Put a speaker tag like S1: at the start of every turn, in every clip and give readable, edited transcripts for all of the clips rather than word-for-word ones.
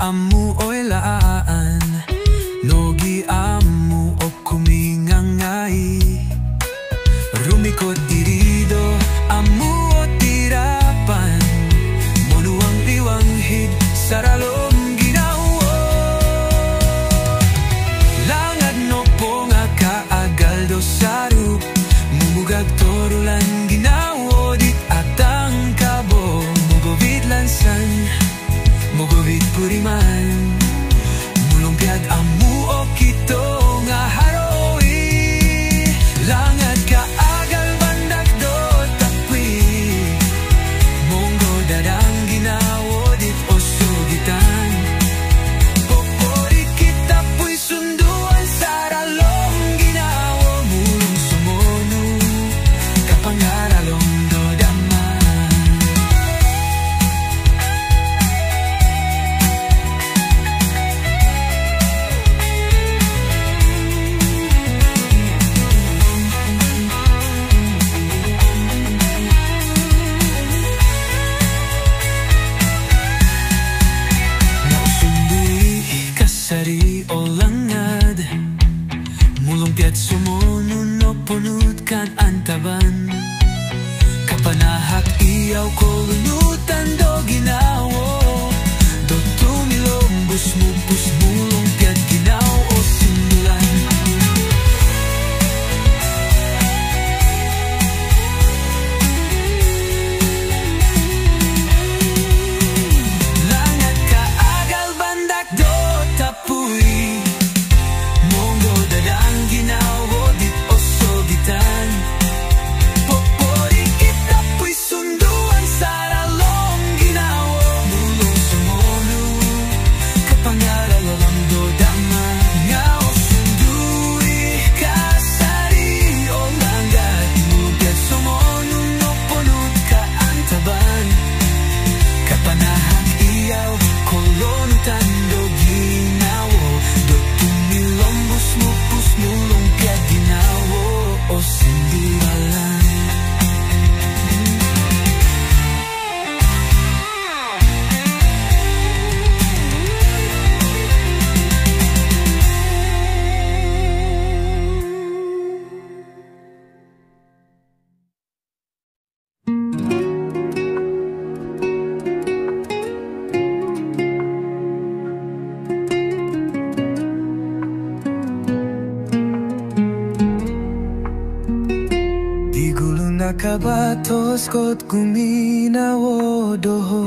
S1: amu oy laan nogi amu o kumingangay rumikot irido amu o tirapan monuang liwanghid saralom ginawo langad no po nga kaagal do sarup mumugag torulan ginawo dit atang kabo mugovit lansan mugovit puriman mulumpiad amu o kito nga haroy langad ka agal bandak do takwi monggo dadang ginawo dit o sugitan popori kita puy sunduan saralong ginawo mulong sumonu kapangaralong do daman sari o langad mulumpiat sumonun no punut kan antaban kapanahak iyaw ko lunutan do ginawo do tumilombus mupus mulumpiat ginaw o simulan langad ka agal bandak do tapuy monggo dadang ginawo dit o sogitan popori kita puy sunduan saralong ginawo mulong sumonu kapangaralang do dama nga o sundui kasari o langgat mugat sumonu no punut ka antaban kapanahak iyaw kolonutan do ginawo do tumilombus mupus mulong ka ginawo o sindibalan di gulong nakabatos kot guminawo doho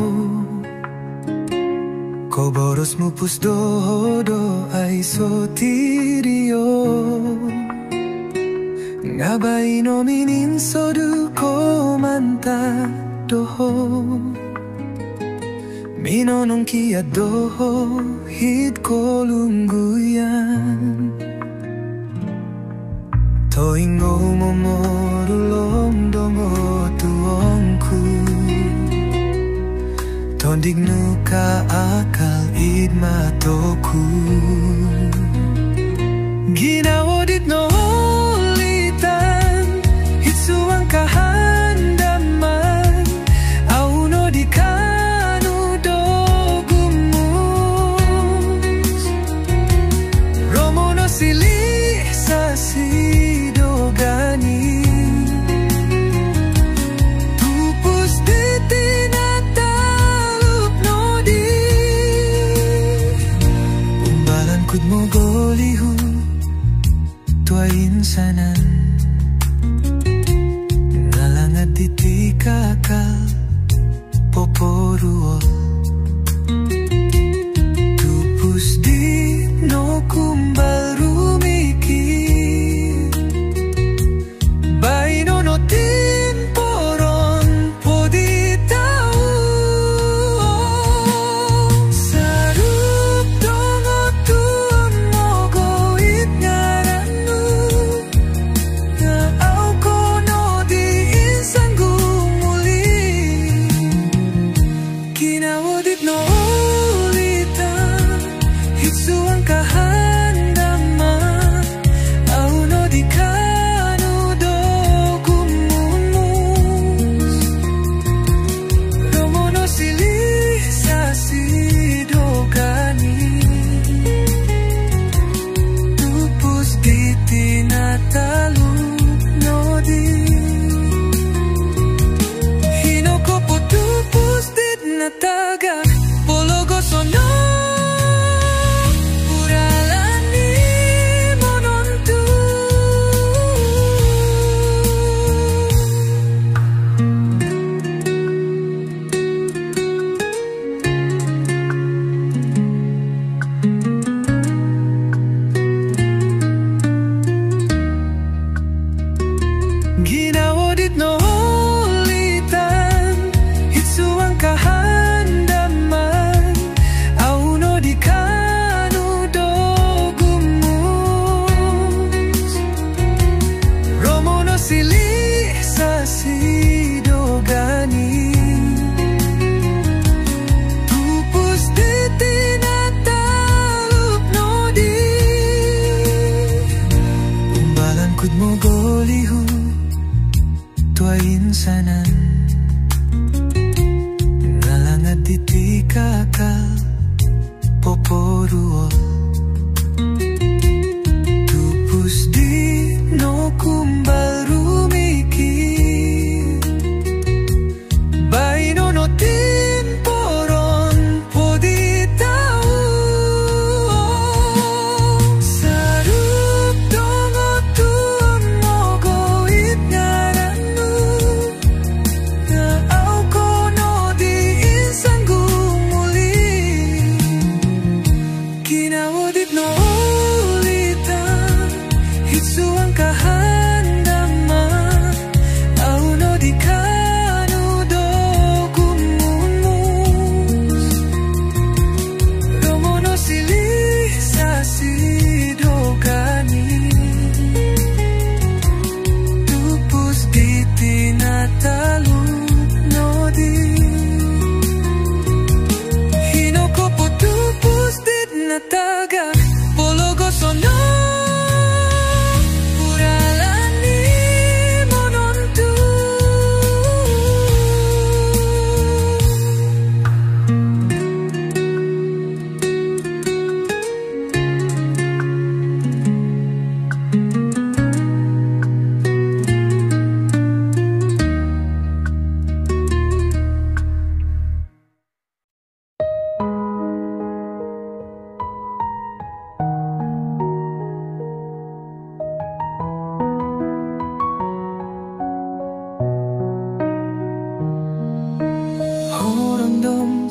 S1: koboros mupus doho do ay sotirio ngabay no minin sodu ko manta doho minonong kia doho hit ko lungguyan toingo momorulom dongo tuongku tondignu ka akal idma toku ginawo dit no ulitan hitsuang kahandaman auno di kanu dogumus romo no sili sasi dogani tupus ditinataluk nodi umbalan kud mo golihu tua insanan ngalangad diti kakal poporuol tupus di no kumbal rumikir baino no timporon podi tau sarup dongo tuon mogo it ngaranu nga au kono di insan gumuli kinawodit no ulitan hitsuang kahandam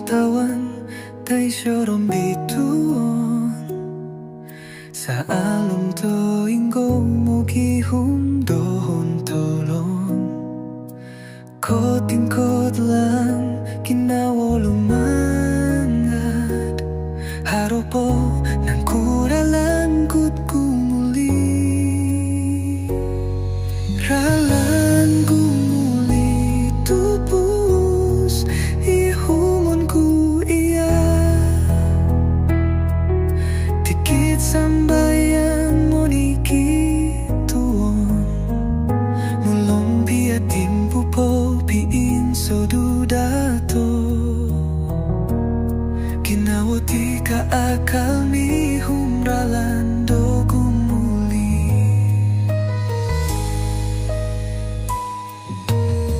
S1: tawan Taysyoro bituon Sa alam to inggo mo gihumdohon tolon Koting-kot lang kinawolumangat Haropo ng kuralan kud kumuli Ralan kumuli tupus ihumon ku iya Tikit sambayan mo ni kituon Mulong biatin pupo piin so dudato Kinawati ka akal mi humralan do gumuli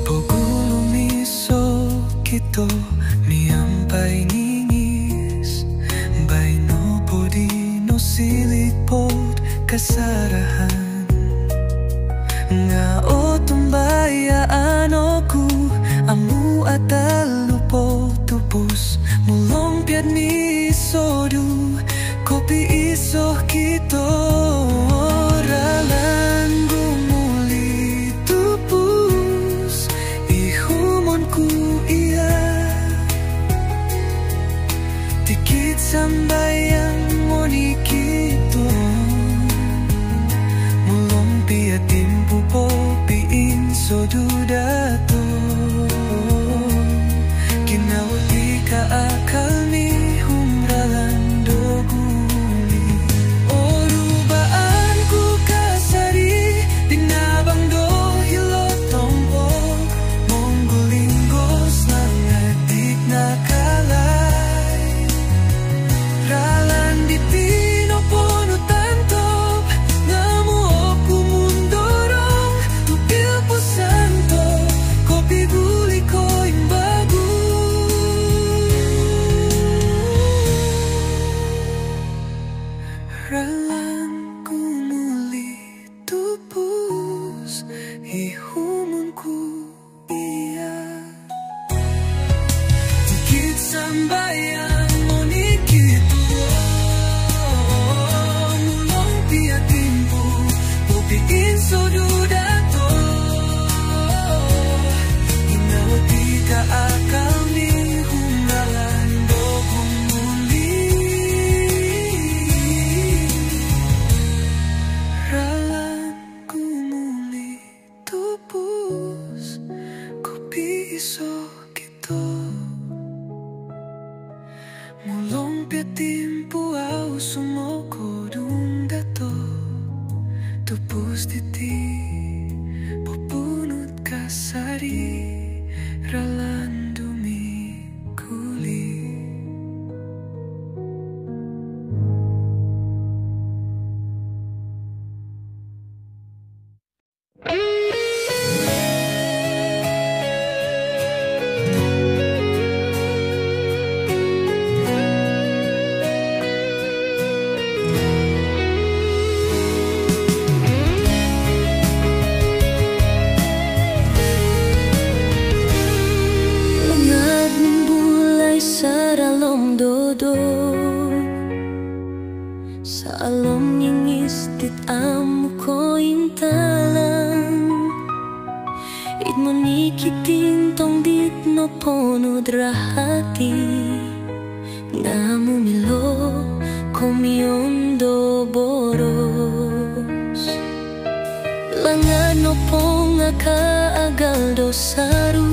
S1: Pogulo miso kito miampay ningis Baino podi no silipod kasarahan Nga o tumbayaan aku Amu atalupo tupus Mulong piad ni sodu Kopi isoh kito Ralan gumuli tupus Ihumonku iya Tikit sambayang moni kito Mulong piad timpu po piin sodu dato Kinawati ka akal ni humralan do guli O rubaan ku kasari Dinabang do hilotompo Monggolinggos lang adik nakalay Ralan di pinopono tantop Ngamu oku mundorong Tupil po santo Kopi guli ko imbagu Ralan kumuli tupus Ihumunku iya Tikit sambayan mo ni kito Mulong piatimpo Pupiin so dudato Inawati ka akal ni humralan do gumuli Ralan kumuli tupus Kopi iso kito Mulong piatimpo au sumoko dundato Tupus titi Pupunut kasari Ralan dumikuli Langad ng bulay sa ralom dodo Sa alom ningis tit amu ko intalang It mo nikitin tong dit no pono drahati Ngamu milo komiondo boros Langad no pong akaagal dosaru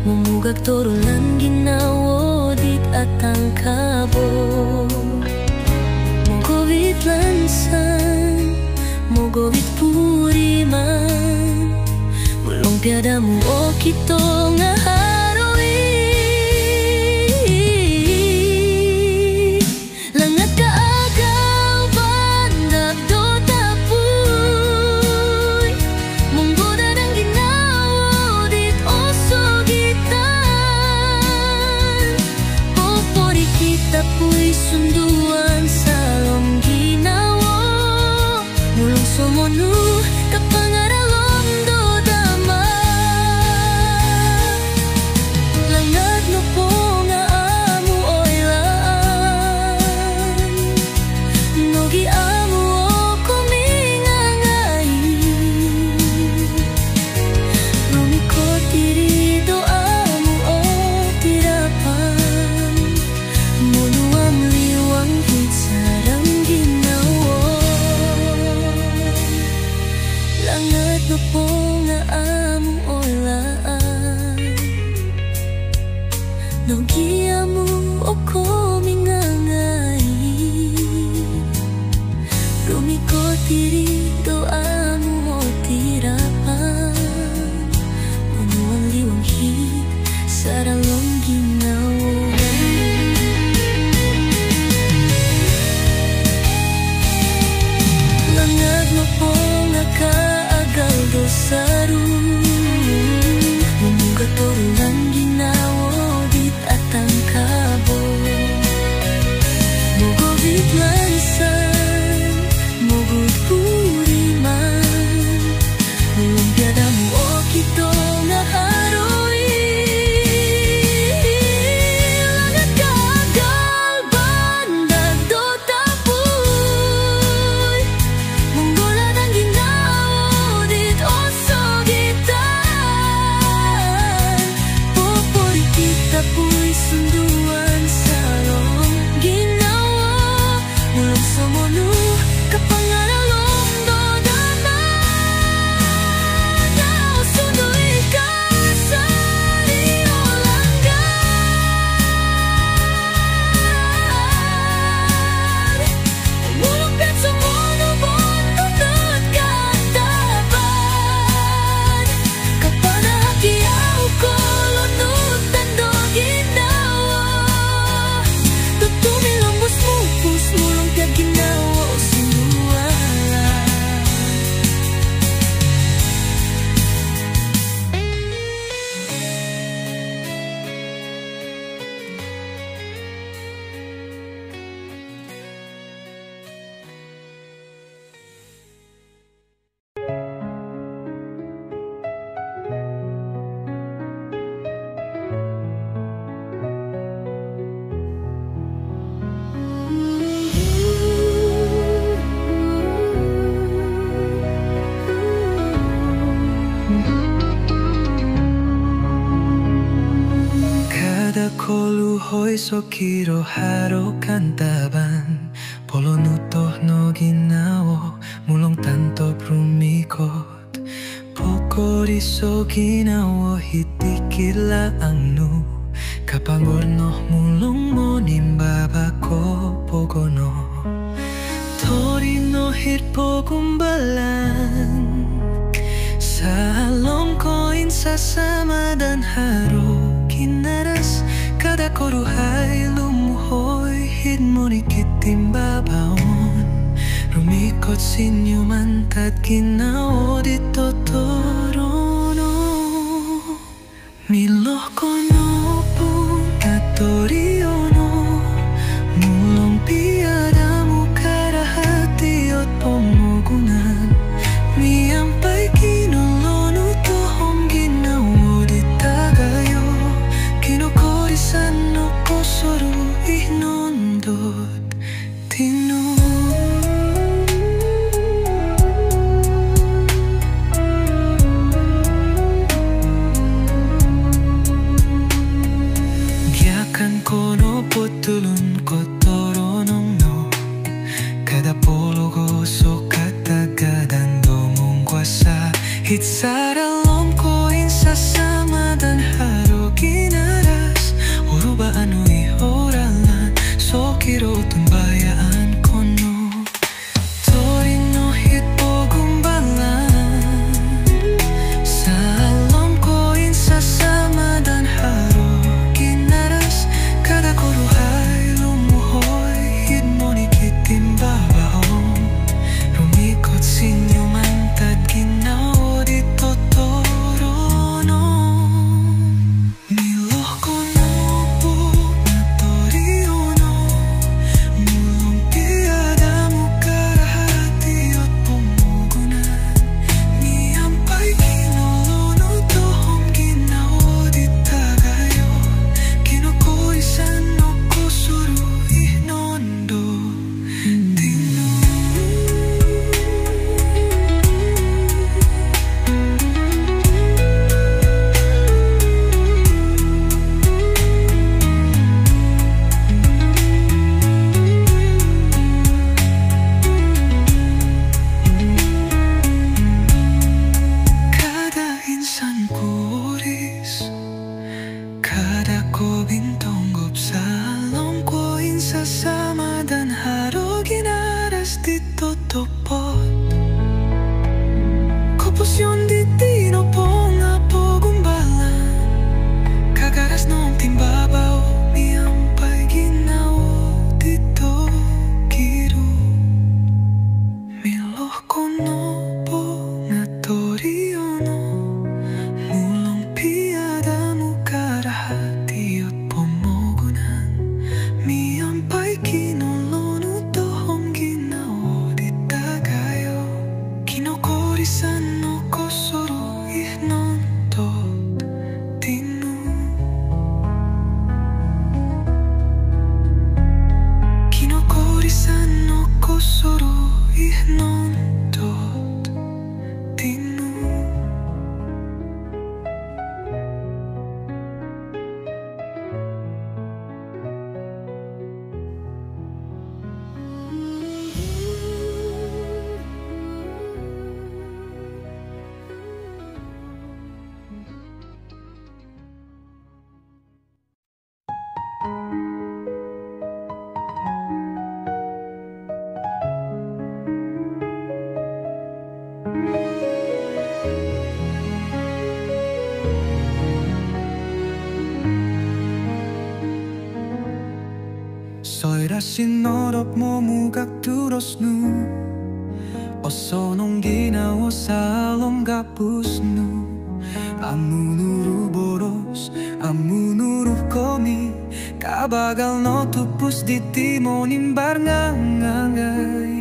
S1: Mumugag torulan ginawo dit atang kabo Mogovit lansan, mogovit puriman Mulong piada mo o kito nga haroi Langat kaagaw bandag do tapuy Munggoda ng ginawo dit oso gitan Popori kita puy sunduan sa lom ginawo Mulong sumonu kapangaralom do damay
S2: no giamu o komi ngangai rumiko tiri doamu o tirapan Munuang liwang hit saralong ginawa Langag mo po nga kaagal dosaru Mumuga torulang ginawa dit atang kabo Mugobit lansan Mugod puriman Mulumpiada mo o kito nga haroi Langag kaagal bandag do tapoy Munggola ng ginawa dit oso gitan Popori kita po'y sunduan sa long ginawa Mulang sa monu kapangaralong do naman Nao sunduin ka sa iyo langgan Mulupit sa mono bonunod kataban Kapanahakiyaw ko lunutan do ginawa Tutumilambos mupus mulong ka ginawa o sinuwala
S1: Kada koluhoy sokiro haro kantaban Polo nutoh no ginawo mulong tanto rumikot Pokori so ginawo hitikila ang nu Kapangor no mulong mo nimbaba ko pogono Tori no hit pogumbalan Salong koin sasama dan haro Kinaras kada koruhay lumuhoy Hidmunikit timbabaon Rumikot sinyuman tad ginao dito torono Miloh kono po natoriono Mulong piadamu karahati at pomogunan Miyampay kinolono tohong ginawa di tagayo Kinukorisan no kosoro ihnondot tino Giakan ko sinodop mo mugak durosnu Osonong ginawa sa alom gapusnu Amu nuru boros, amu nuru komi Kabagal no tupus di timonin barngangangay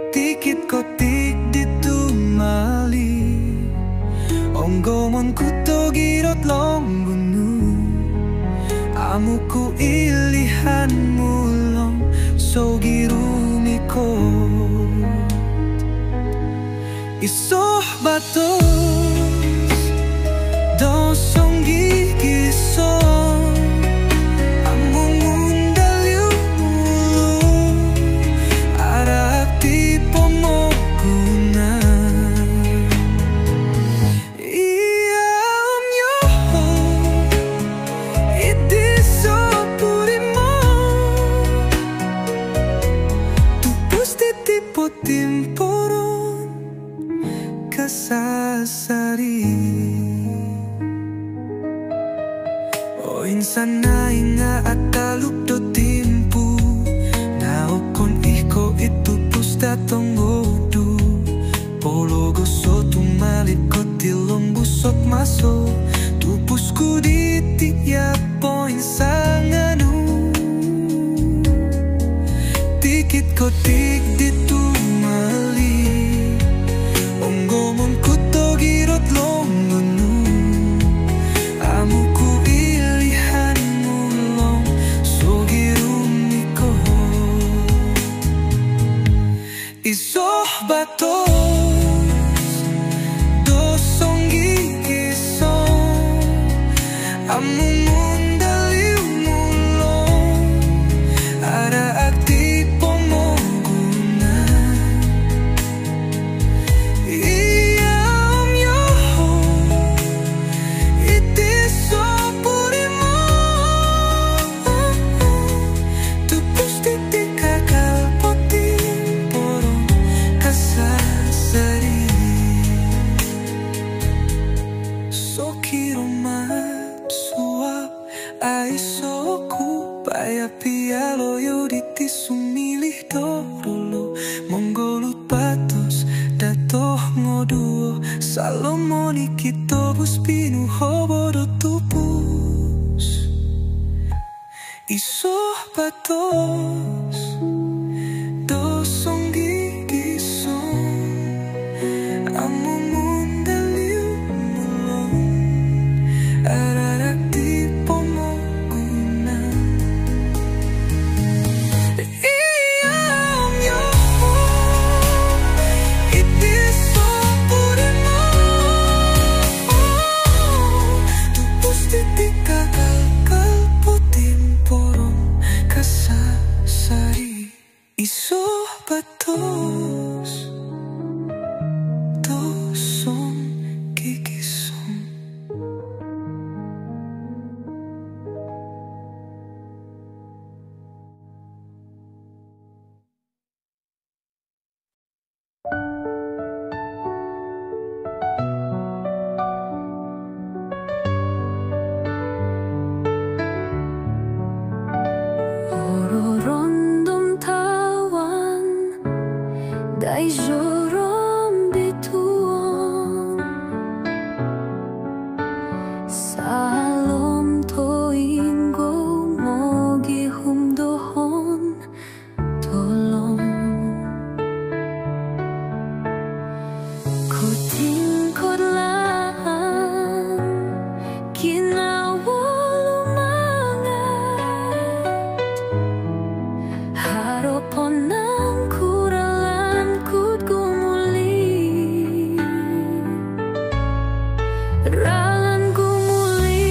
S1: Tikit kotik ditumali Onggomon kutogirot longgunu Amuku ilihan mulong sogirumiko Isoh batos dosong gigison Amung undaliu mulong arak di pomoguna Timporon kasasari O insan na inga at taluk do timpu Naokon iko itu pusta tongodu Pologo so tumalit ko tilong busok maso Tupusku di tiap poin sanganu Tikit kotik ditu Onggomon kutogirot longgonu Amuku ilihan mulong sogirumiko Isoh batos dosong gigison Amung undaliu mulong ara akti pomoguna Pialo yuditi sumilih dorolo Monggolut patos datoh ngoduo Salomoni kitobus pinu hobodo tupus Isoh patos dosong gigison Amung undaliu mulong ararak di pomoguna Isoh batos dosong gigison
S2: Dai jorom bituon Salom toingo mogi humdohon tolong Kuting kodlan kinawolumangat Haropon nang kuralan kud gumuli Ralan gumuli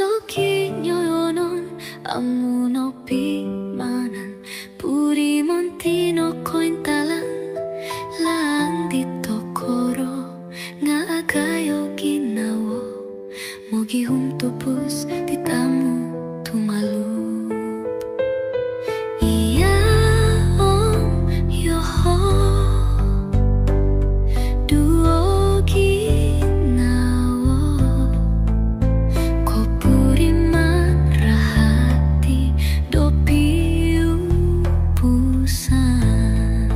S2: soki nyoyonon amu no pimanan puri monti no kointalan lang di tokoro nga agayo ginawo mogi tupus di tamu tumalup iya om yoho duo ginawo ko puri man rahati do piu pusan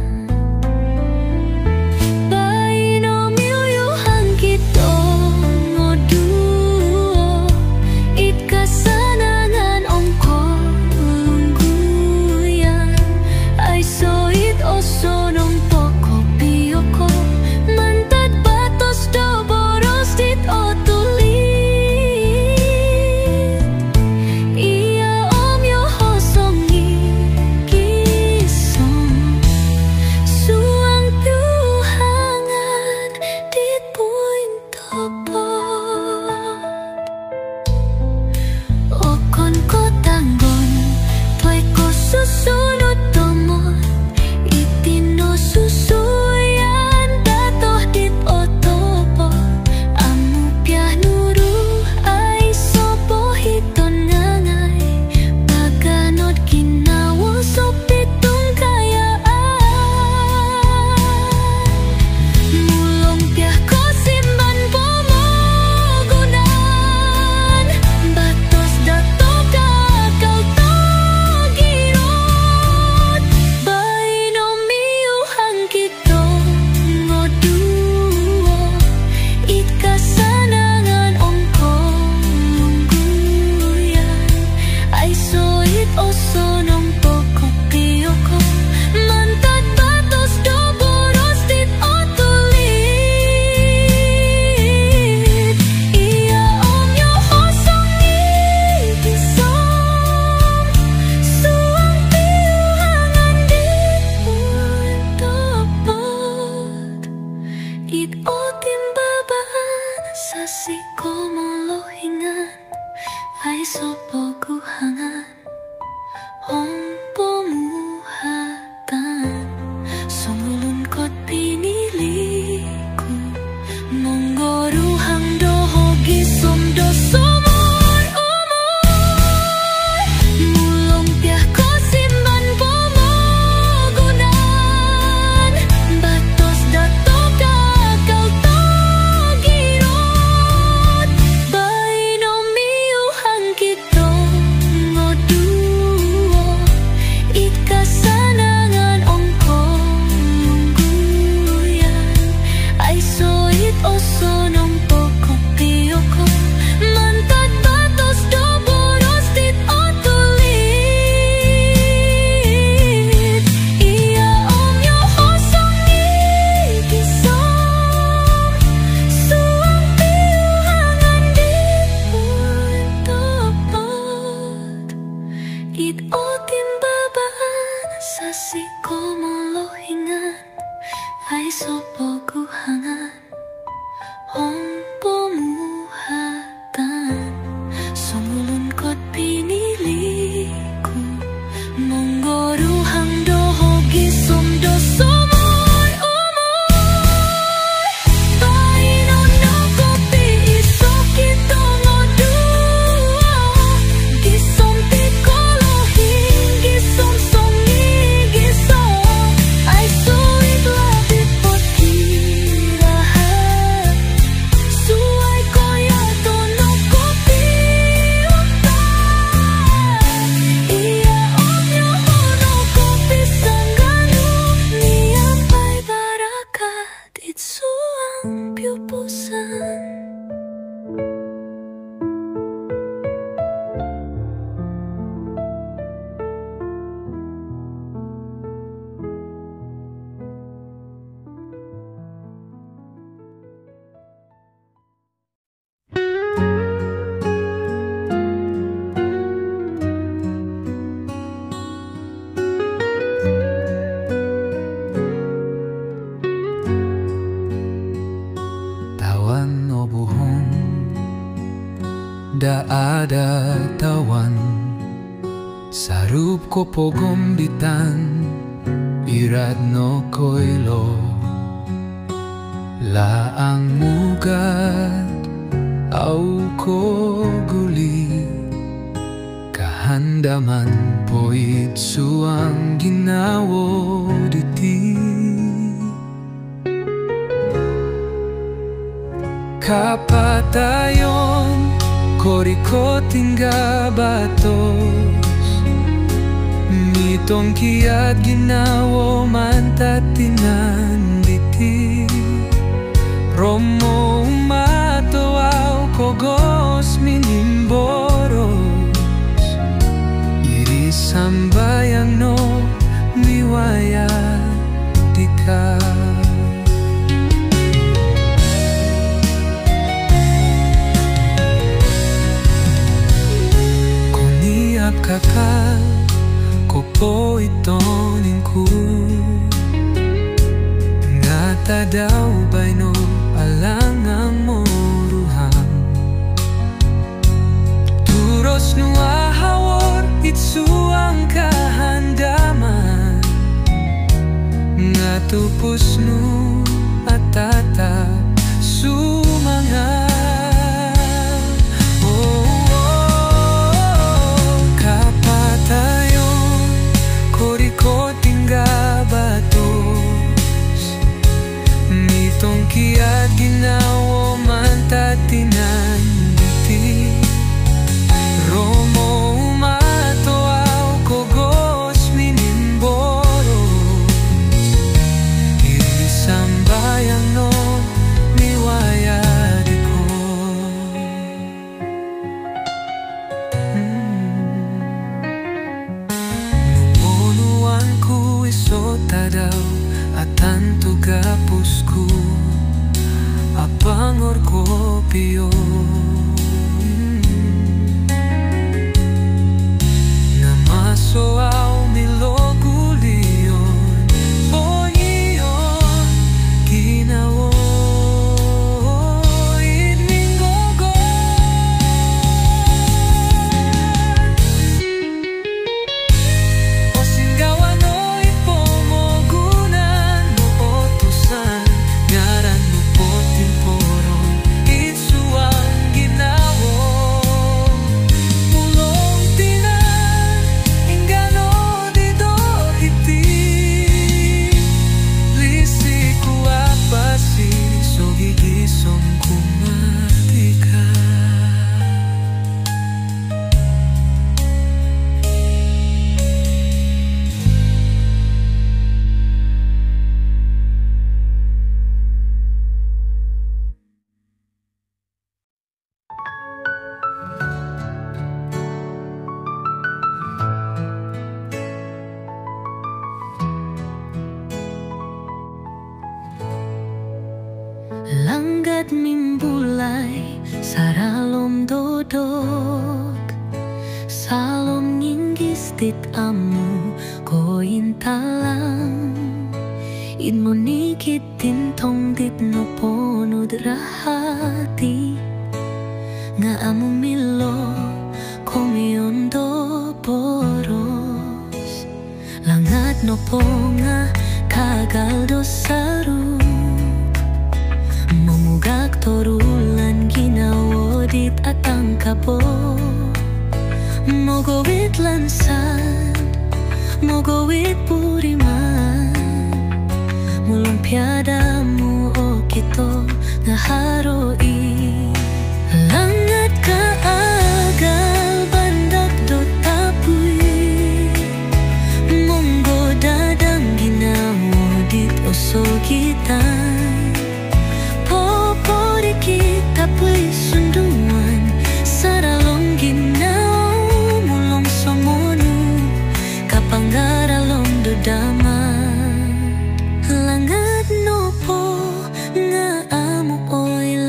S2: bai no miu yu hangkito ngoduo it kasanangan ongko lungguyan ay so it oso nong poko piyoko mantat batos do boros dit otulit iya om yo hosongi kisong suang tuhangan dit puin topot okon ko tanggon toy ko susunod tomon itino susuyan datoh dit otopo amu pianuru ay sopo hiton ngangay paganod ginawo sopitong kayaan mulong piah ko simban pomogunan batos dato kakau tagirot bai no miu hangkito ngoduo it kasanangan ongko lungguyan ay so it oso nong poko piyoko mantat batos do boros dit otulit iya om yo hosongi kisong suang piuhangan dit puin topot it otim babaan sasi komolohingan ay sopo guhangan om pomuhatan sumulun kot piniliku monggoruhang dohogi somdo somor umur mulong piah ko simban pomogunan batos dato kakau tagirot bai no miu hangkito
S1: katawan sarup ko pogombitan irad no koilo laang mugat au ko guli kahandaman poit suang ginawo diti kapatayon koriko tingga batos mitong kiat ginawo mantatinan diti romo umato au kogos minimboros iri sambayang no miwaya dika koniap kakal kopo itoninku ngata daw bayno alangang moruhang turos nuahawor itsuang kahandaman ngatupus nu atata sumangan kiat ginawo mantatinan diti romo umato au kogos minimboros iri sambayang no miwaya diko numunuanku iso tadaw atanto gapusku apangor kopio namaso au milogulion poiyon ginawo inmingogo osinggawan no ipomogunan no otusan ngaran mo potimporon itsuang ginawo mulong tinan ingano dito iti lisiku apa si so gigisong kumatika langgat mimbulai saralom dodok salom ninggis tit amu koin talang inmo nikit tintong dit no pono drahati nga amu milo komion do boros langat no ponga kagal do saru momugak torulan ginawo dit atang kabo mogowit lansan mogowit puriman mulumpiada mu okito ngaharoi langat kaagal bandak do tapui monggo dadang ginawo dit oso kita kita pui sunduan saralong ginaw mulong somonu kapanggaralong dodaman langat no po nga amu oy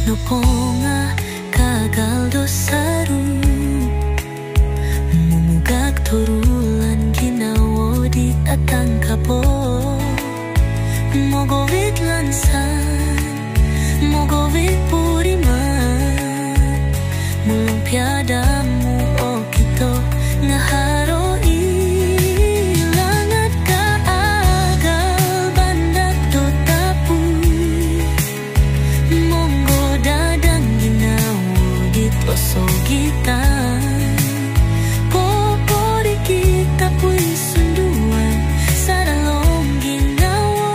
S2: Noponga kagal dosaru mumugak turulan ginawo di atang kapo mogowit lansan mogowit puriman mulong piadamu o kito ngaharo ilangat ka agal bandak do tapuy monggo dadang ginawo dito so kita popori kita puy sunduan sa dalong ginawa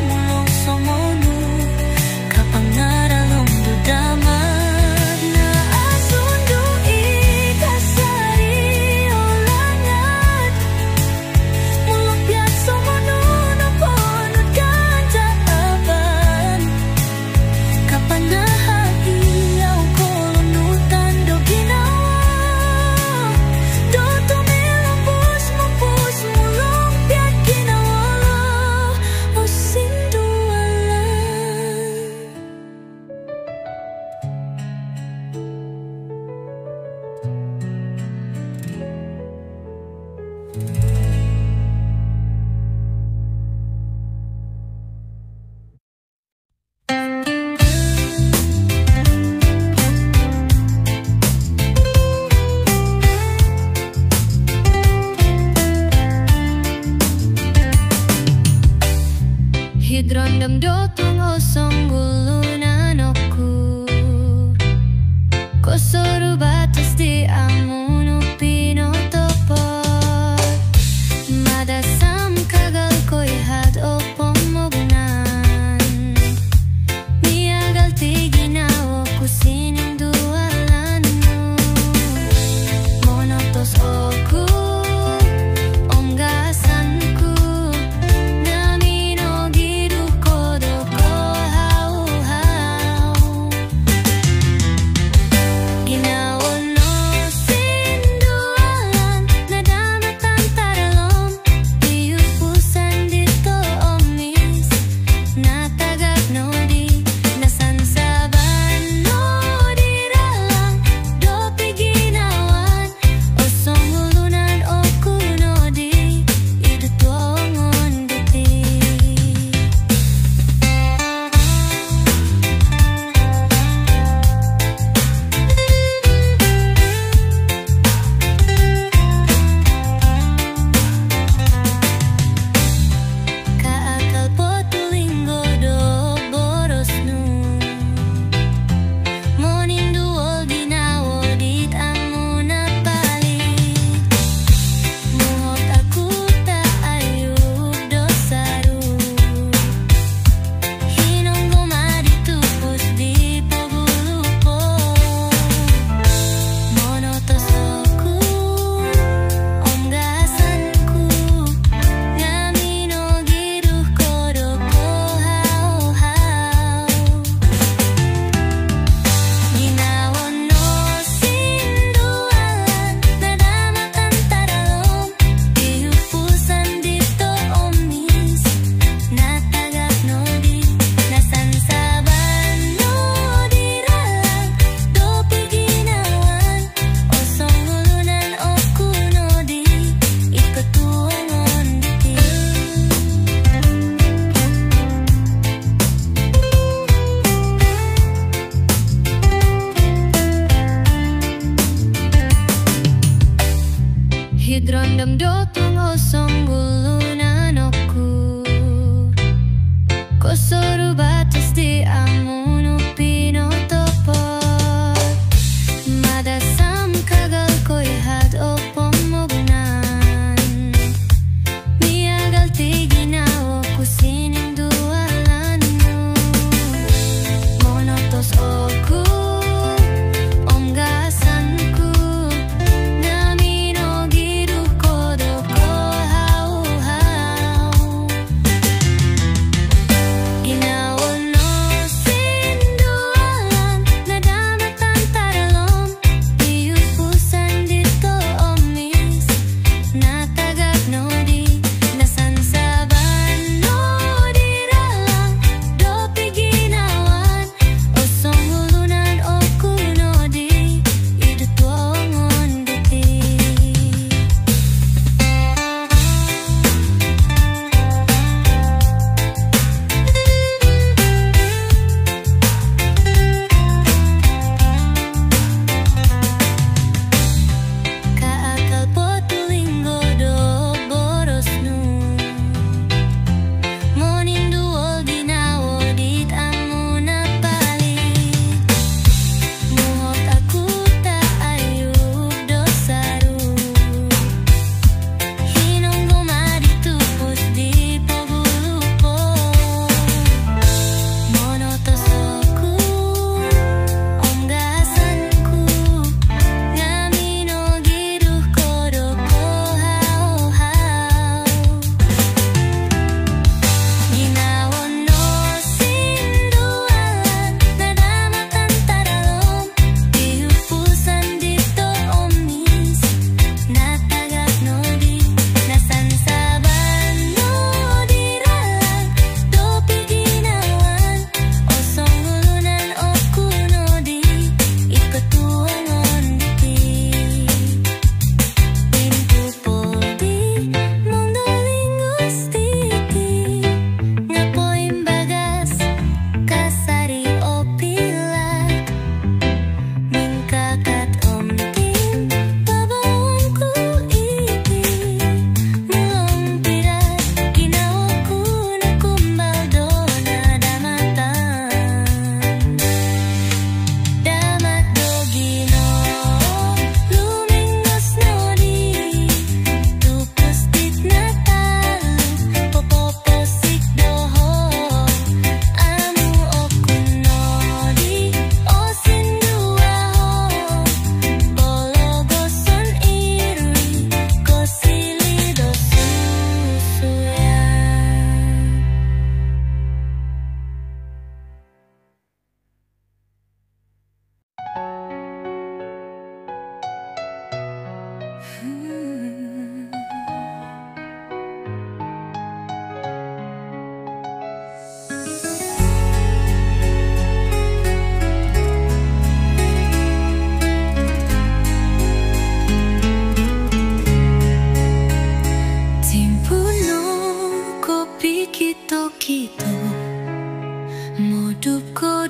S2: mulong somonu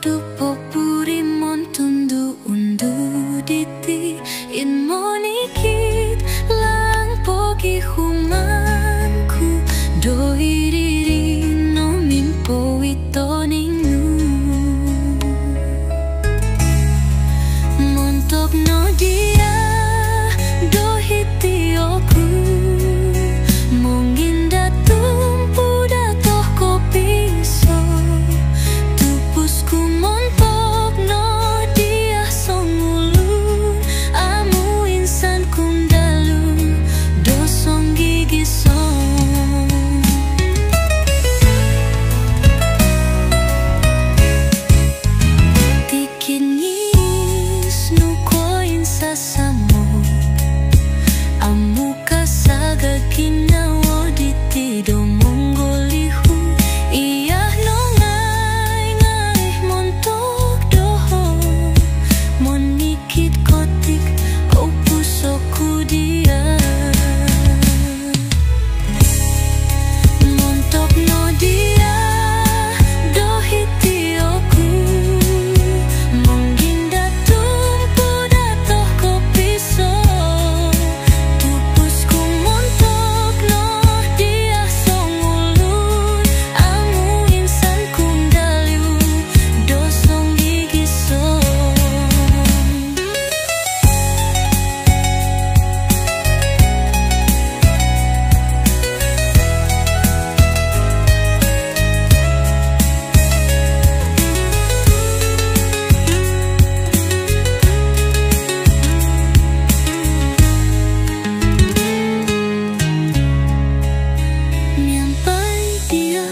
S2: dupo puri mon tundu undu diti in monikit lang pogi humanku do iriri no mimpo itoningu montok no dia do hitioku mungkin datum puda toh kopi so tupusku montok no dia songulun amu insan kundalu dosong gigi song tikin yis nu koin sasamo amu kasaga kinawo ditido monggolihu iyah no ngai ngai montok doho monikit kotik kau pusoku dia montok no dia dohitioku mungkin datum puda toh kopi so tupusku montok no dia songulun amu insan kundalu dosong gigi song Nyampai dia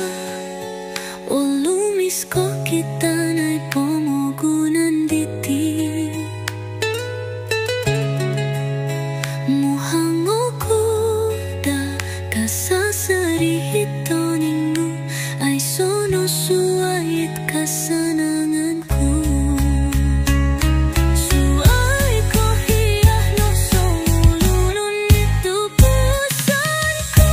S2: ulumis ko kita nai pomogunan diti muhangoku da kasasari hitoningu ai sono suait kasananganku suai ko hiyah no songulun itu pusanku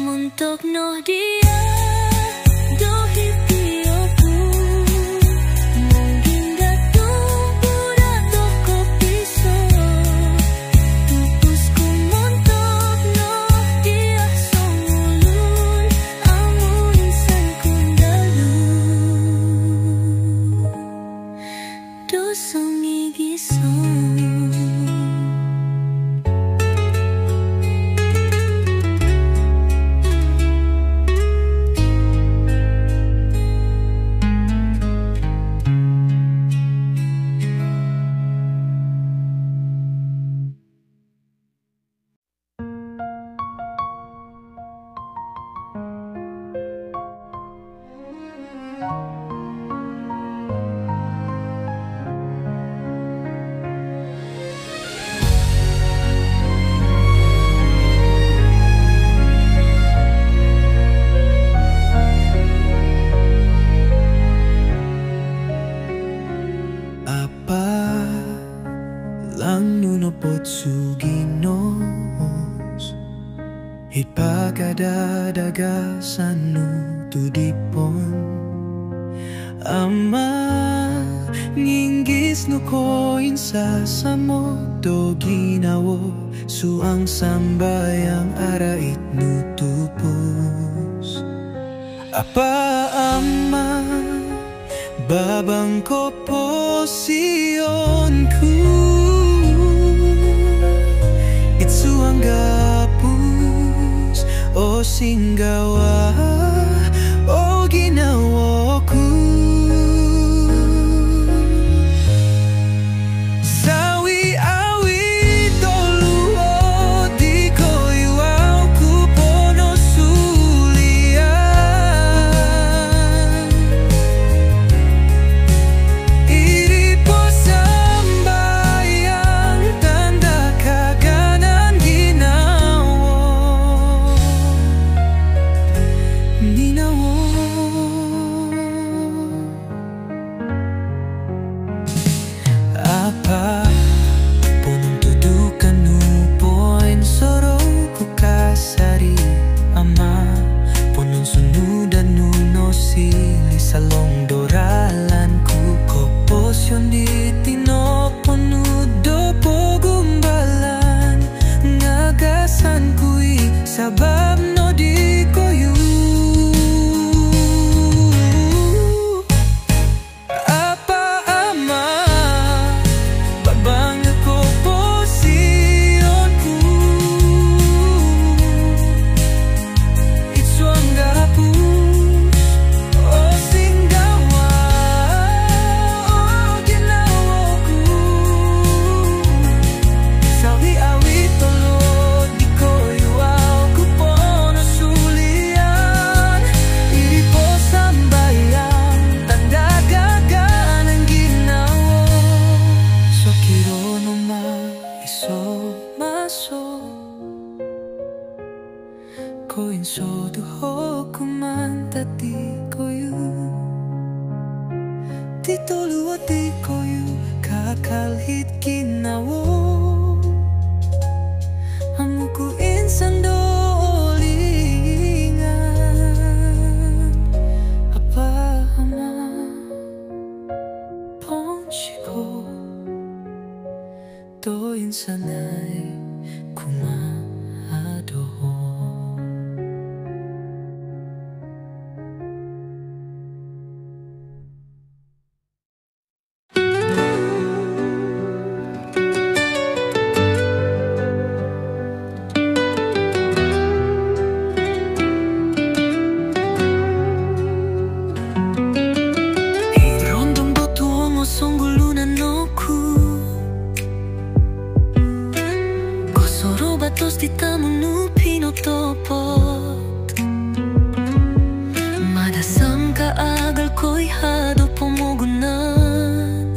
S2: montok no dia dohitioku mungkin datum puda toh kopi so tupusku montok no dia songulun amu insan kundalu dosong gigi song
S1: Apa lang nunopot suginos Ipakadadagasan no tudipon Ama nginggis no koin sa samodo ginawo Suang sambayang arait no tupos Apa ama babang ko posisonku Itsu ang gapus o singgawa o ginawaku Sawi awi toluo di koyuau ku pono sulian Iri po sambayang tanda kaganan ginawo Apa punong tudukan upoin soro ku kasari ama punong sunudan tituluot di koyu kakalhit ginawo amuku insan dolingan apa ama ponchiko do insanay kumado.
S2: Batos di tamu pinotopot Madasam ka agal ko'y hado pomogunan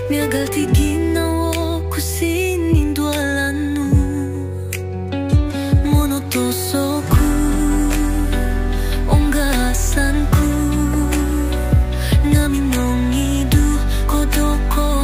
S2: Miagal ti ginawa ko sinindwalan no Monotoso ko onggasan ko Naminong idu kodoko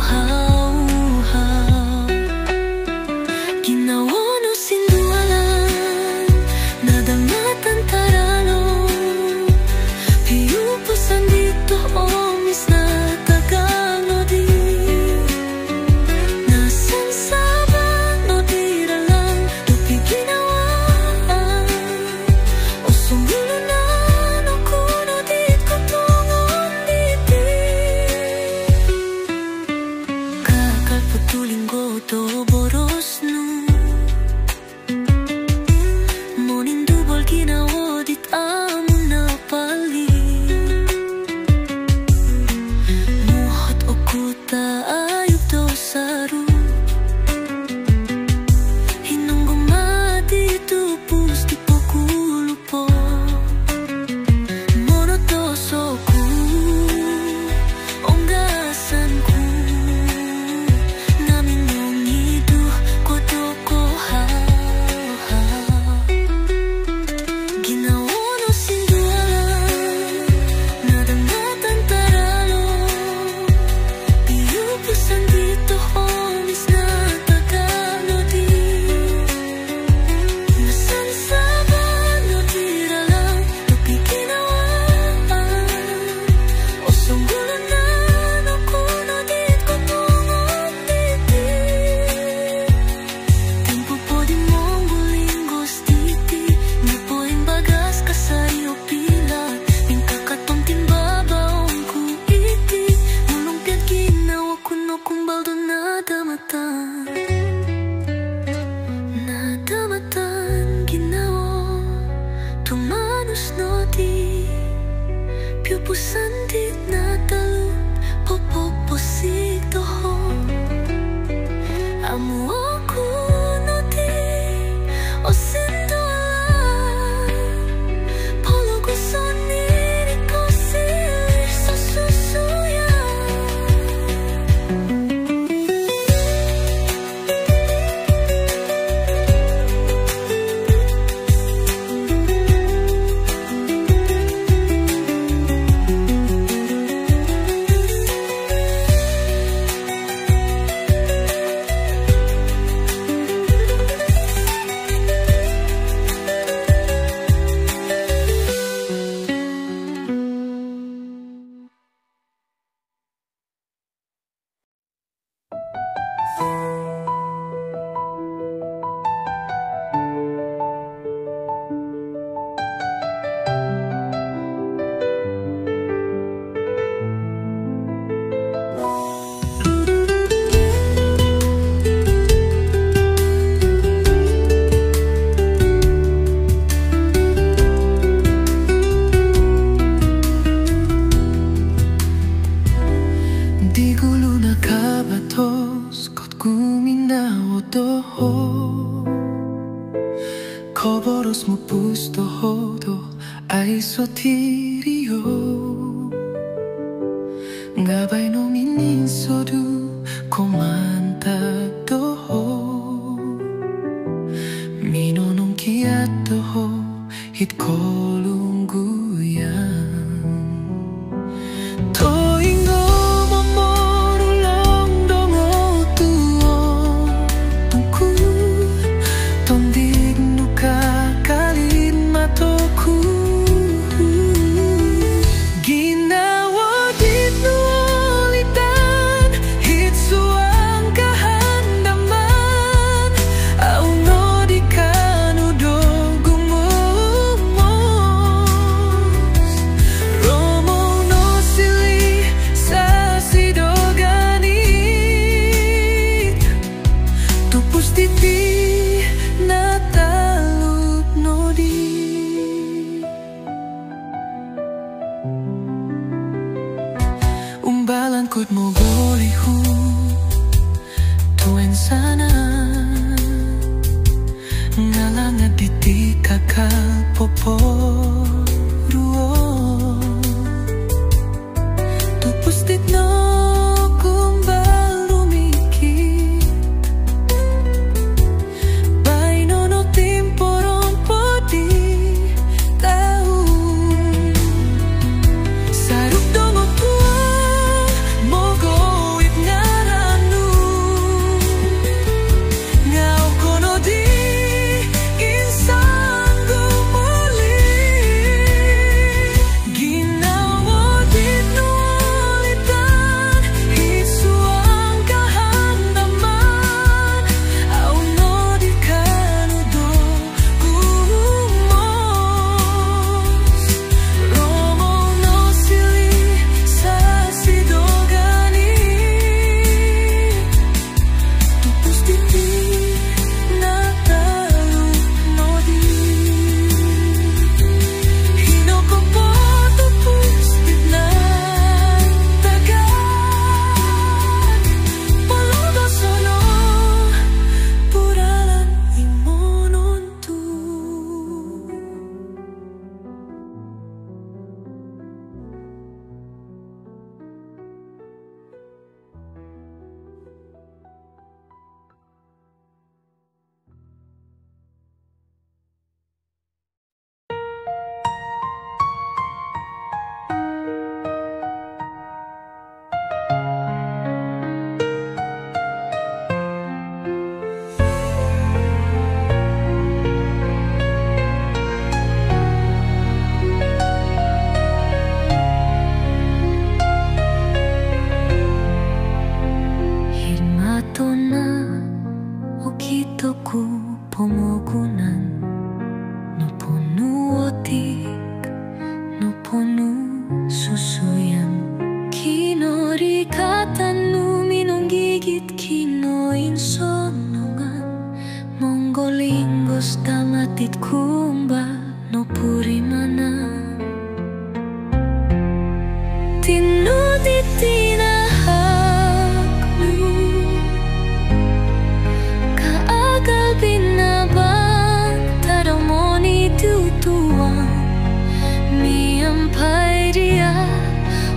S1: Koboros mo pusto hodo ay sotirio Ngabay no mininsodu komantag doho Minonong kiat doho hit kolungguyan ikut mo bolihu tuen sana ngalanga diti kakal popo ruo tupus no kumbal lumiki baino no timporon podi tahu saruk dongo tua mogo it ngaranu ngau kono di insan gumuli ginawa dit nulitan hisuang kahandaman au no di kanudo gumos romo no sili sa sidogani tupus titi natalu nodi hinoko po tupus na tagan polodo sono puralan imonontu. Hirmatona okitoku pomogunan no ponu otik no ponu susuyan kinori katanu minong gigit kino insonongan mongolingos tamatit kumba no purimana tinuditina kaagal binaban taramoni tutuan miampai dia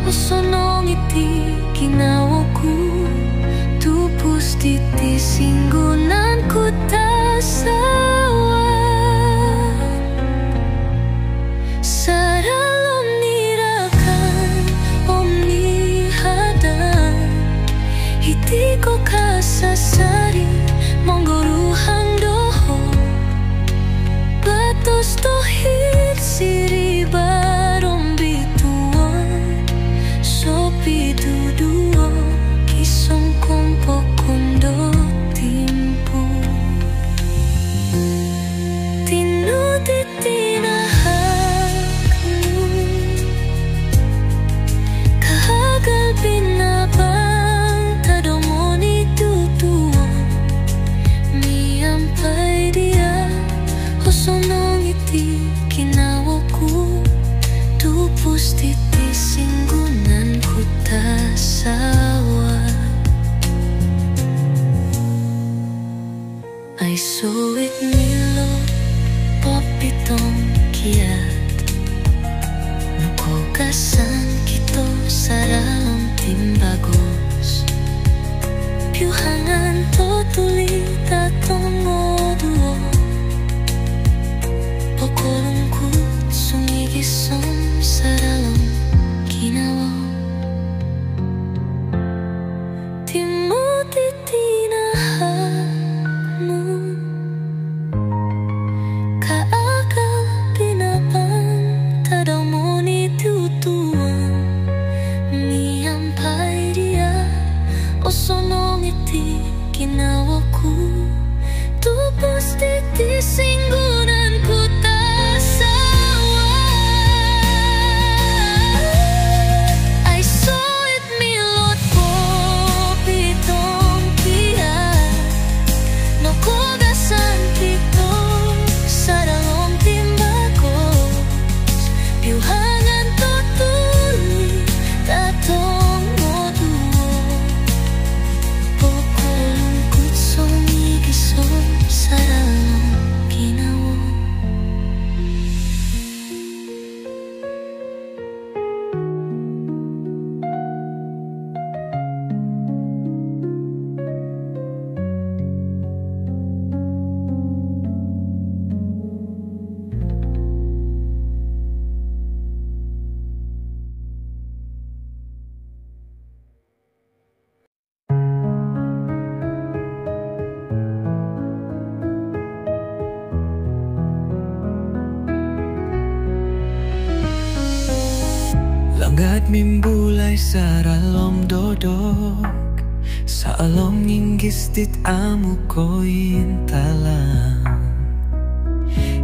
S1: osonong iti kinawaku tupus titi singgunan ku tasawan saralom nirakan omni hadan hiti ko kasasari monggoruhang doho batos tohir siri barong bituan sopi duduo kisong kompo kondo timpu tinuditina hakmu kahagal binabang tadomoni tutuan miampai dia osonong iti kinawaku tupus titi singgunan ku tasawa I saw it milo popitong kiat nukogasan kito sarang timbagos piuhangan totuli tatong oduo pokolungkut sungigisong saralong ginawa timuditina hakmu kaagal binaban tadomoni tutuan miampai dia osonong iti kinawaku tupus titi singgunan ku tasawa I saw it milot popitong kiat no kogasan kito saralong timbagos piuhangan totuli tatong modua Langad mimbulay sa ralom dodok, sa alom nginggis dit amu ko intalang.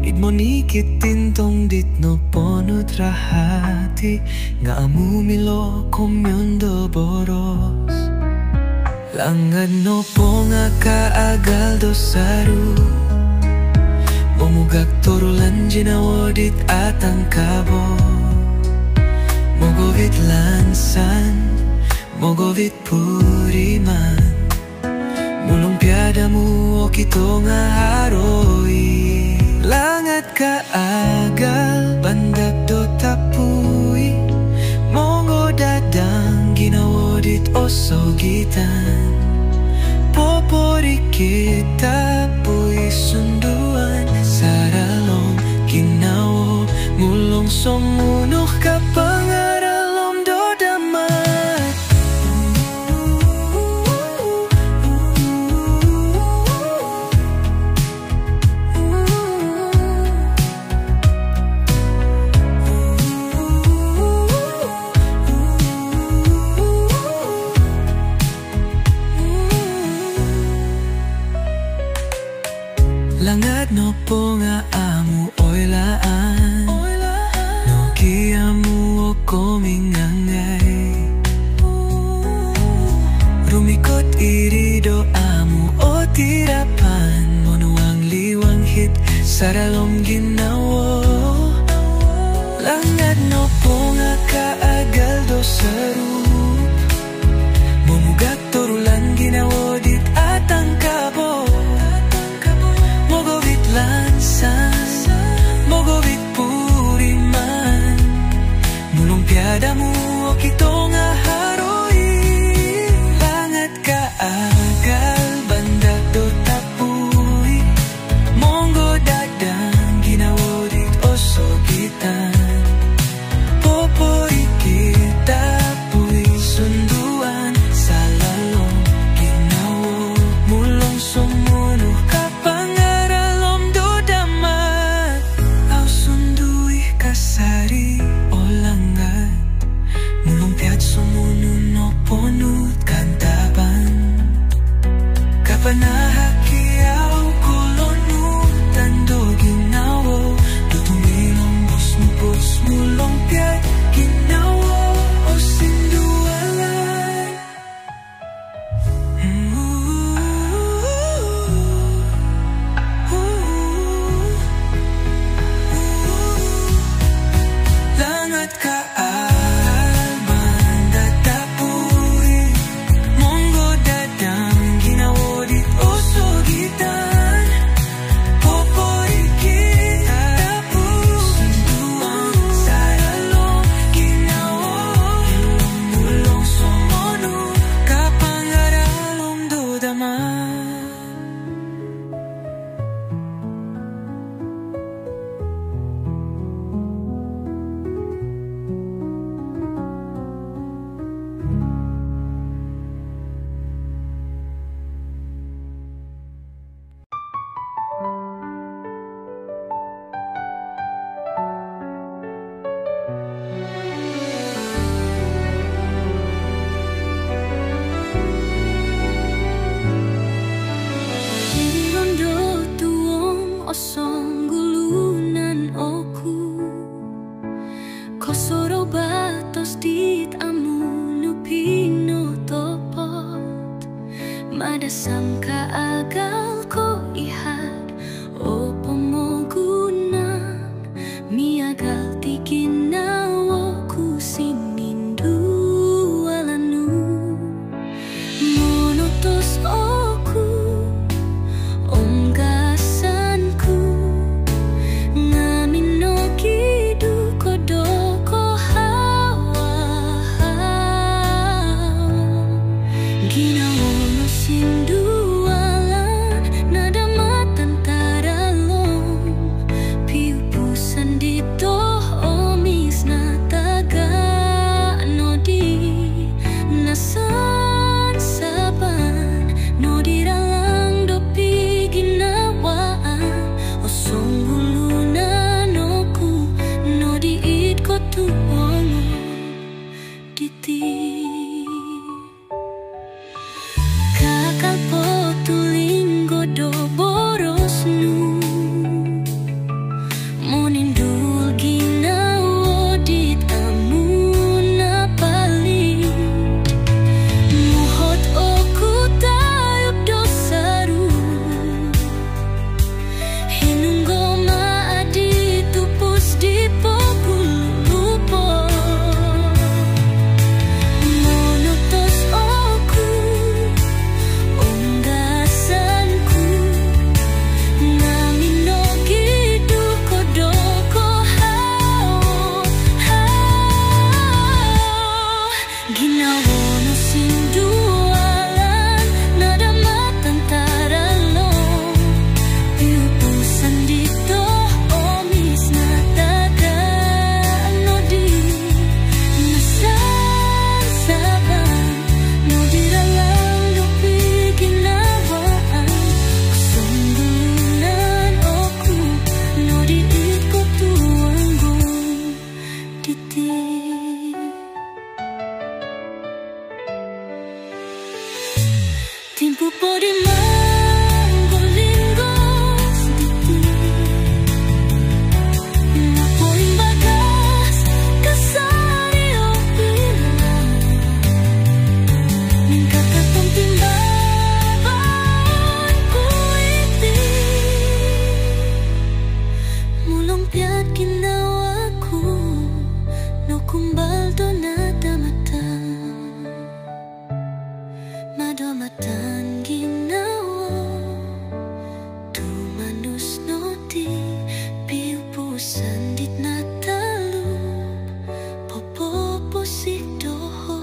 S1: Idmonikit tintong dit no ponut rahati, nga amu milo komyondo boros. Langad no po nga kaagal do saru, momugak torulan jinawodit atang kabo. Mogovit lansan, mogovit puriman, mulong piadamu o kito nga haroi. Langad kaagal, bandag do tapui, mongo dadang ginawodit o sogitan. Popori kita pui sunduan, saralong ginawo, mulong somunuh ka pangaralom do damat. Langad no po nga amu oylaan, no kiamu o komingangay. Rumikot irido amu o tirapan, monuang liwang hit saralom ginawo. Langad no po nga kaagal do sarup, momugak torulan ginawo dit atang kabo. Mogovit lansan, mogovit puriman, mulong piadamu o kito nga haroi. Langad kaagal, bandag do tapui, monggo dadang ginawodit o sogitan. Popori kita pui sunduan, sa lalong ginawo, mulong sumunuh ka pangaralom do damat. Au sundui kasari o langad, mulong piat sumunuh no ponut kantaban. Kapanahaki au kolonu tando ginawo, tutumilong bus mulong piat ginawo o sindualan. Langad kaagal, bandag tapuri, monggo dadang ginawodit o sogitan. Popori kita tapus sunduan, saralong ginawo, mulong somono kapangaralom do damat.
S2: Rondo tuong osong gulunan oku, kosoro batos dit amu nupino topot. Madasam kaagal ko ihat o pomogunan, miagal ti ginawo ku sinindu alanu. Monotos oku onggasanku, ngamin no kidu kodoko hawa. Ginawo no sindualan, nada matan taralong, piupusan dito omis na taga nodi, nasan saban no diralang dopi ginawaan, osong bulunan oku no diit ko tuongo. diti. Tempo po di mangolingos diti. Napoing bagas kasari o pila. Kakatong timbaban ko iti. Mulong piat ginawa ko, no kumbal do na damata. Madomatan ginawa, tumanus no di piupusan dit na talo. Popopusik doho,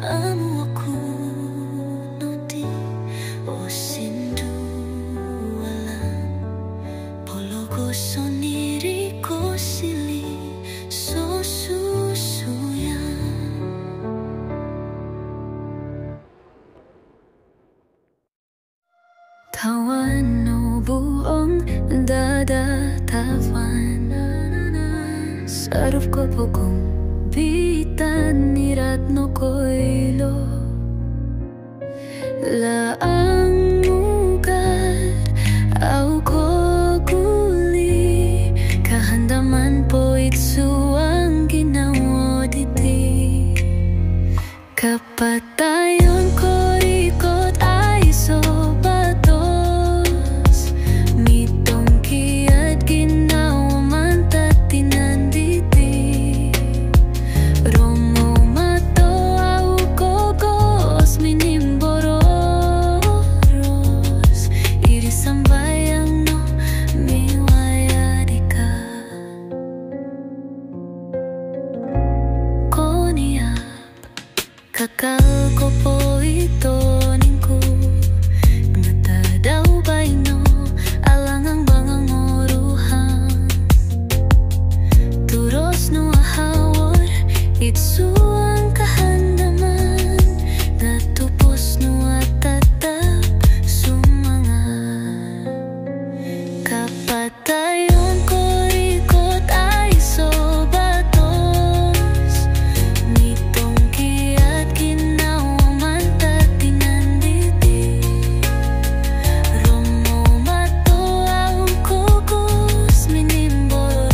S2: amo ako no di o sindu alam. Pologo soniri ko sili so susuyan. Tawan no buong dadatawan. Sarap ko po kong bitan nirat no koilo. Laang mugat au ko guli. Kahandaman po itsuang ginawa diti. Kapatayon ko ikot ay sobatos. Mitong kiat ginawa man tatinan diti. Romo mato au kogos minimboros. Irisang bayang no miwayadika. Koniap kakal ko po ito ningku. Natadaw ba ino alangang bangang oruhan. Turos no ahawor itsuang kahandaman. Natupos no atatap sumangan. Kapatayon ko ikot ay sobatos. Nitong kiat ginawa man tatinan diti. Romo mato au kugos minimboros.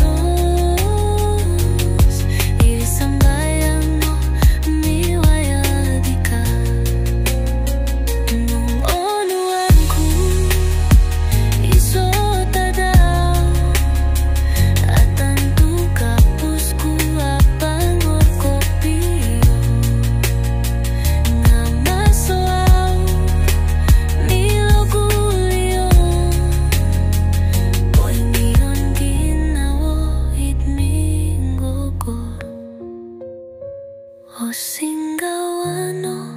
S2: Isang bayang no miwayadika. Nung onuan ko isotadaw. Atan tu kapus ku apang orkopio. Nga masoaw milogulyo. Boy niyon ginawo itminggogo. O singgawano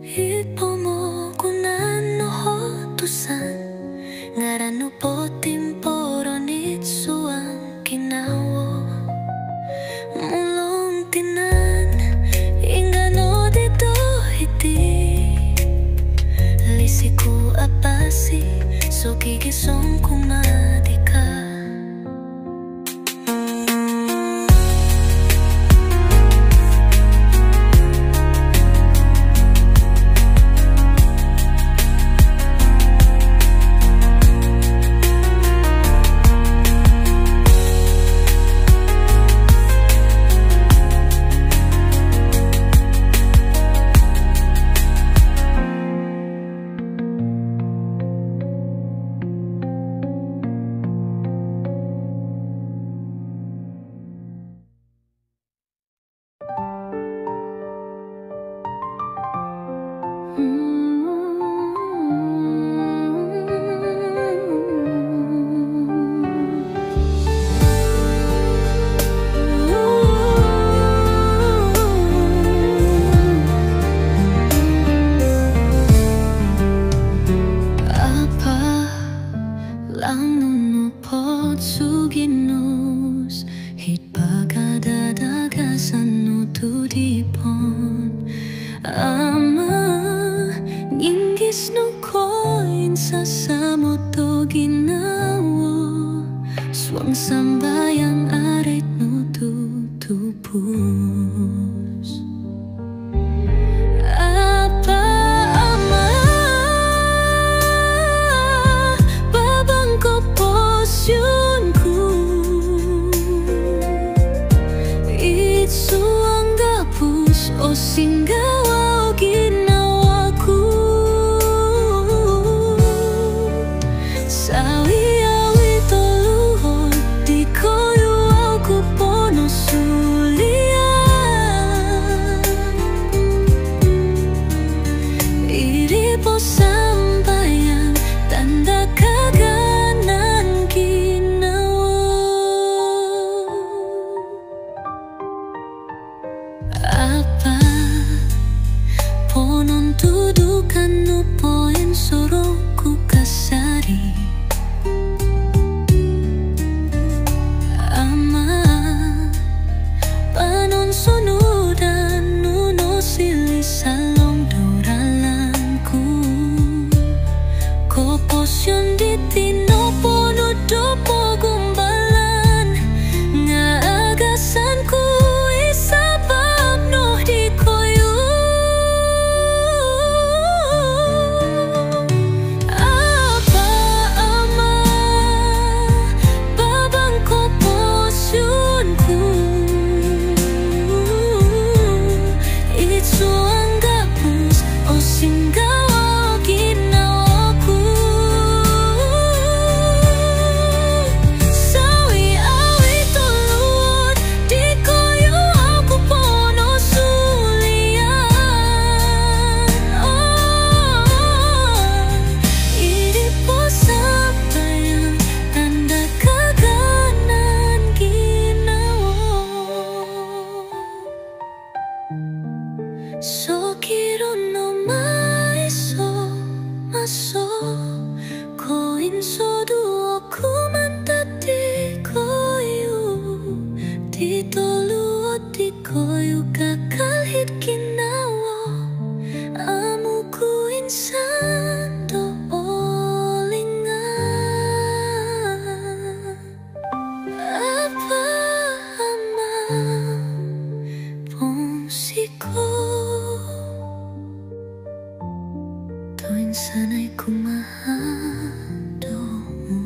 S2: ipomokunan no hotusan. Ngaran no po timporon itsuang kinawo. Mulong tinan ingano dito iti. Lisiku apasi so kigisong kumadika. Swang sambayang arit no tutu. Apa ama babang ko posyunku Itsu ang gapus o singgawa o ginawaku Sawi awi toluhon di koyo aku pono sulian Iri po sampayan tanda kaganan ginawa Apa ponon tudukan no poen soroku kasari Ama panon sunudan nuno sili salong duralanku Ko posyon ditino pono dopo gumbalan Nga agasanku isabab no di koyo Apa ama babang ko posyunku Itsu ang gapus o singgawa o ginawaku Sawi awi tuluan di koyo aku pono sulian Iri po sampayan tanda kaganan ginawa So kiro no maiso maso Ko inso duo kumantati koyo Di tolu o di koyo kakalhit ginawa Amu ku insan do olingan Apa ama ponsiko Tuwing sana'y kumahado mo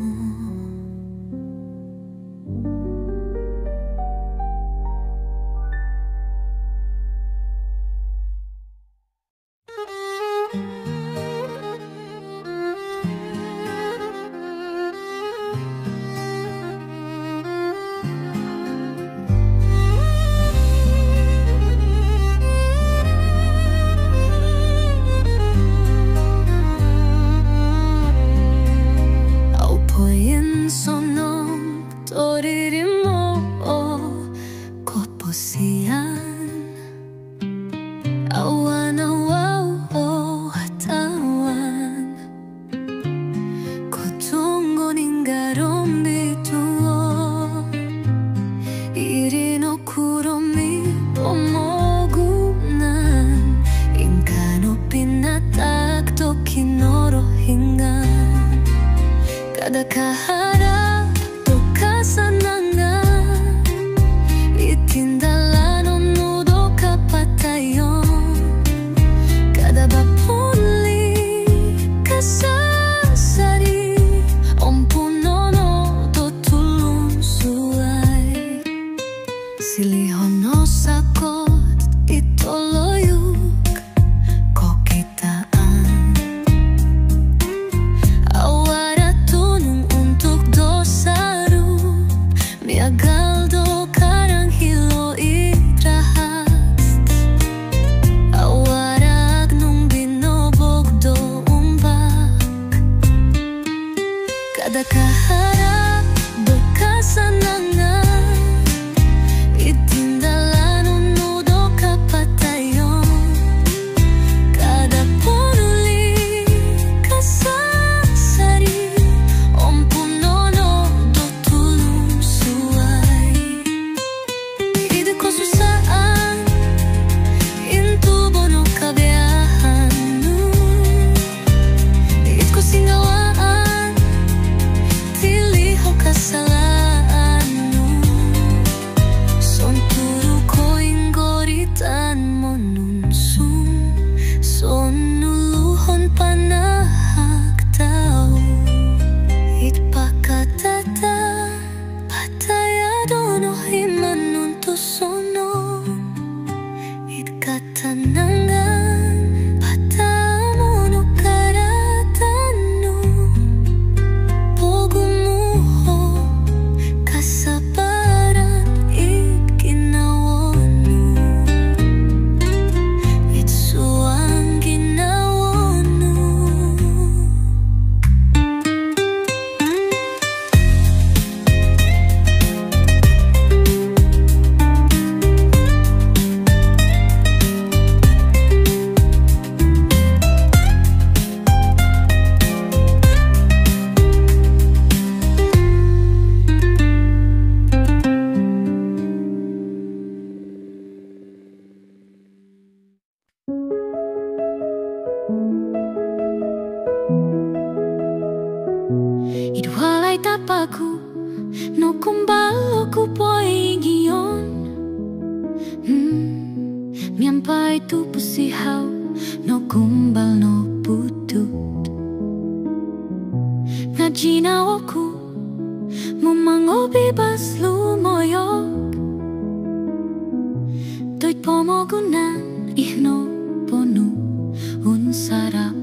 S2: Aupoyen sonom toririmo koposian Awan awaw tawan Kotungo ningarom dituo Iri no kuromi pomogunan Inkano pinatakto kinoro hingan Kada kahara to kasanangan Itindala no nudo kapatayon Kada bapuli kasasari Ompunono to tulun suay Silihon no sakot itoloyuk kokitaan Awara tunung untuk dosaru Miagaldo karang hilo itrahas Awarag nung binobog do umbak Kada kaharap bekasanangan Itindala no tapaku no kumbalo ku poigion miampai tu pusihau no kumbal no putut ngajinaoku mumango bebas lumoyok toit pomogunan ihno ponu unsarap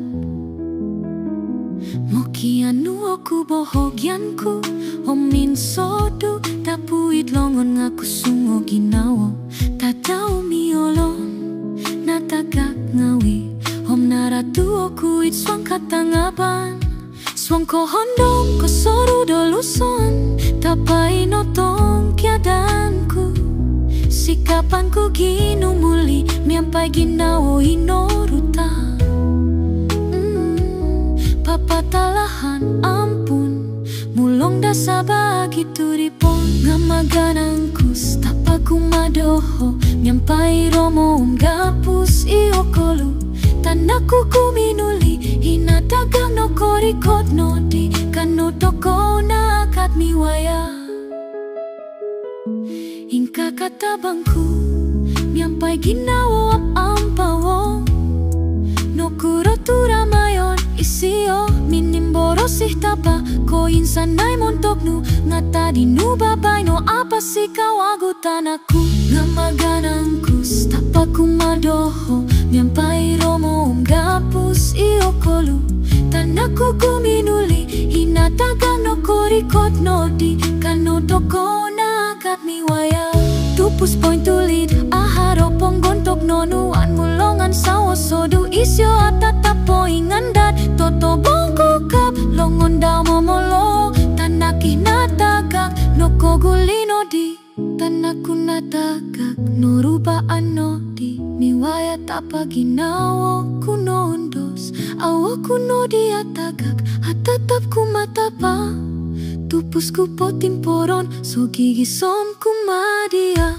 S2: mokianu aku bohogyanku omin sodu tapuit longon ngaku sungo ginawo tatau miolon natagak ngawi om naratu aku it swang katangaban swang ko hondong ko soru doluson tapai notong kiadanku sikapanku ginumuli miampai ginawo inoruta papatalahan ampun mulong dasa begitu dipon ngamaganangku tapaku madoho miampai romo gapus iokolu tanaku kuminuli hinatagang no korikot no di kanu toko na akat miwaya ingka katabangku miampai ginawo ampawo no kurotura mayon isio minimborosih tapa ko insanay montoknu ngata di nu babay no apa si kawagu tanaku ngamaganangku tapaku madoho miampai romo gapus iokolu tanaku kuminuli hinatagang no korikot no di kanu toko na akat miwaya tupus point tulit aharo ponggontok nonuan mulongan sawo sodu isyo atatap poingandat toto bongko kap longon daw momolo tanaki natagak no kogulino di tanaku natagak no rubaan no di miwaya tapa ginawo kuno undos awo kuno di atagak atatap kumatapa tupus ku potimporon so gigi som kumadia